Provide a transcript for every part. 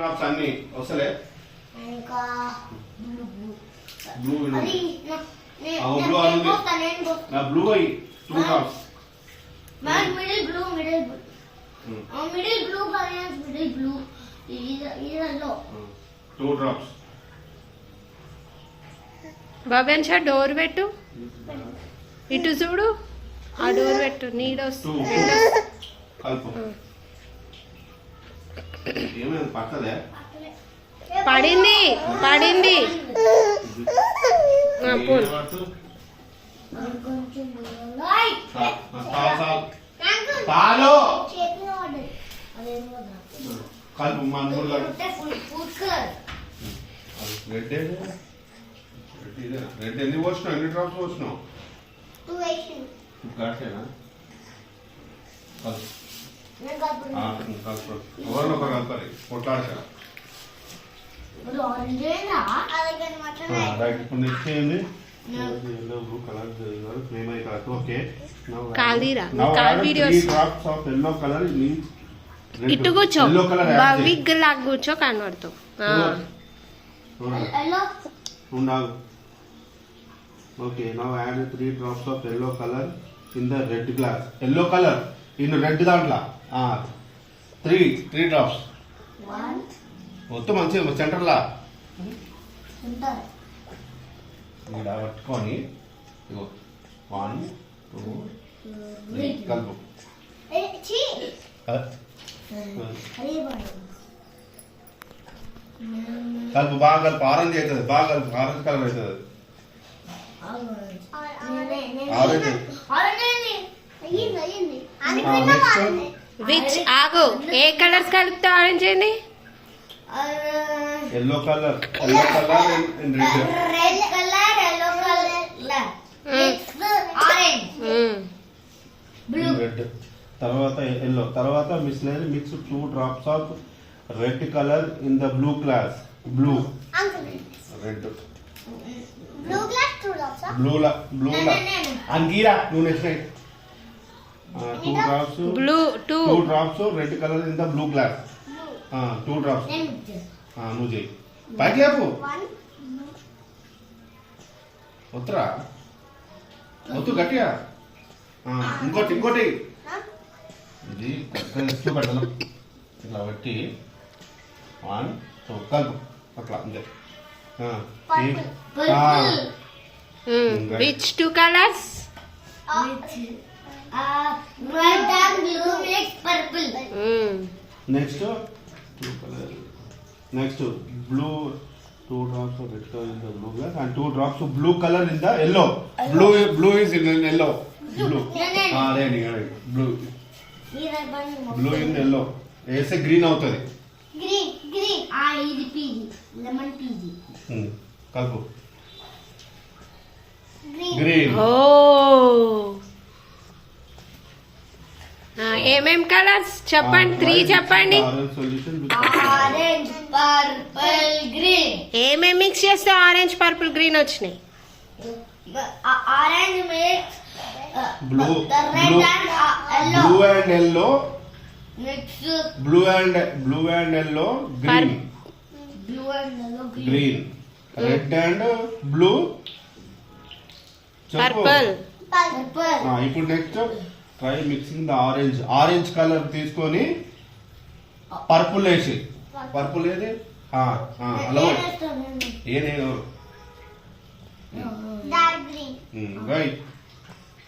Drops అన్ని వస్తలే ఇంకా బ్లూ అది బ్లూ నా బ్లూ అయ్యి 2 drops middle blue middle colour middle blue ఇదలో 2 డ్రాప్స్ బాబెన్ షా డోర్ పెట్టు ఇటు చూడు ఆ డోర్ పెట్టు నీడ వస్తుంది కలుపు ఏమైంది పక్కదే పడింది పడింది పాలు కలుపు మన రెడ్ రెడ్ ఎన్ని పోసినావు ఎన్ని డ్రాప్స్ పోసినావు గట్టేనా కలుపు ఎవరినొకరు కలపాలి కొట్లాడతారా రైట్ ఇప్పుడు నెక్స్ట్ చేయండి yellow blue color flame eye color okay కాలిరా now call add videos 3 drops of yellow color means ఇటు కూర్చో yellow color విగ్ లాగా కూర్చో కనబడుతావు ఉండాలి okay now add 3 drops of yellow color in the red glass yellow color in red దాంట్లో 3 drops 1 మొత్తం మంచిగా సెంటర్లా ఇక్కడ పట్టుకొని ఇగో 1 2 3 కలుపు కలుపు బాగా కలుపు ఆరెంజ్ అవుతుంది బాగా కలుపు ఆరెంజ్ కలర్ అవుతుంది విచ్ ఆగు ఏ కలర్స్ కలుపుతావు ఆరెంజ్ ఏంది yellow color and red red తర్వాత yellow తర్వాత miscellaneous mix 2 drops of red color in the blue glass blue red blue angira nu next time 2 drops blue 2 drops red color in the blue glass 2 drops నువ్వు చేయి పైకి లేపు వద్దురా వద్దు గట్టిగా ఇంకోటి ఇది ఎక్కువ పెట్టాలి ఇట్లా పెట్టి 1 2 కలుపు అట్లా అంతే which 2 colours next next blue 2 drops of red color in the blue glass and 2 drops of blue color in the yellow blue is in yellow blue ready blue in yellow ऐसे green అవుతది green ఇది పీజీ lemon పీజీ కలుపు green ఓ ఏమేం colours చెప్పండి 3 చెప్పండి ఆరెంజ్ పర్పుల్ గ్రీన్ ఏమేం మిక్స్ చేస్తే ఆరెంజ్ పర్పుల్ గ్రీన్ వచ్చినాయి orange mix blue and yellow mix blue and yellow green green red and blue purple ఇప్పుడు next try mixing the orange colour తీసుకొని పర్పుల్ వేసి పర్పుల్ ఏది అలా ఏదేదో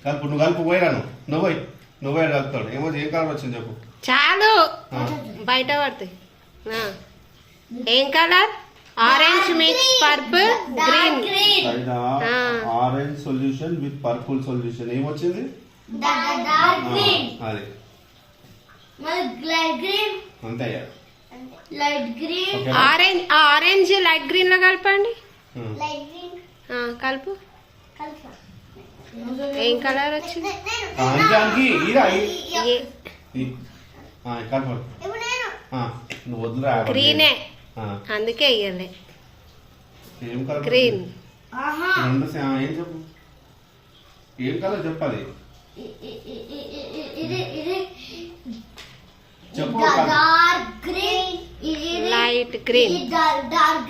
కలుపు నువ్వు కలుపు పోయిరాను నువ్వే కలుపుతాడు ఏమో ఏం కలర్ వచ్చింది చెప్పు చాలు బయట పడతాయి ఏం colour orange mix purple green orange solution with purple solution ఏమొచ్చింది అది అంతే ఆరెంజ్ లైట్ గ్రీన్ లో కలపండి కలుపు ఏం కలర్ వచ్చింది నువ్వు వద్దురా గ్రీనే అందుకే ఇయ్యలే గ్రీన్ ఏం చెప్పు ఏం కలర్ చెప్పాలి చెప్పు dark green. Light green. Dark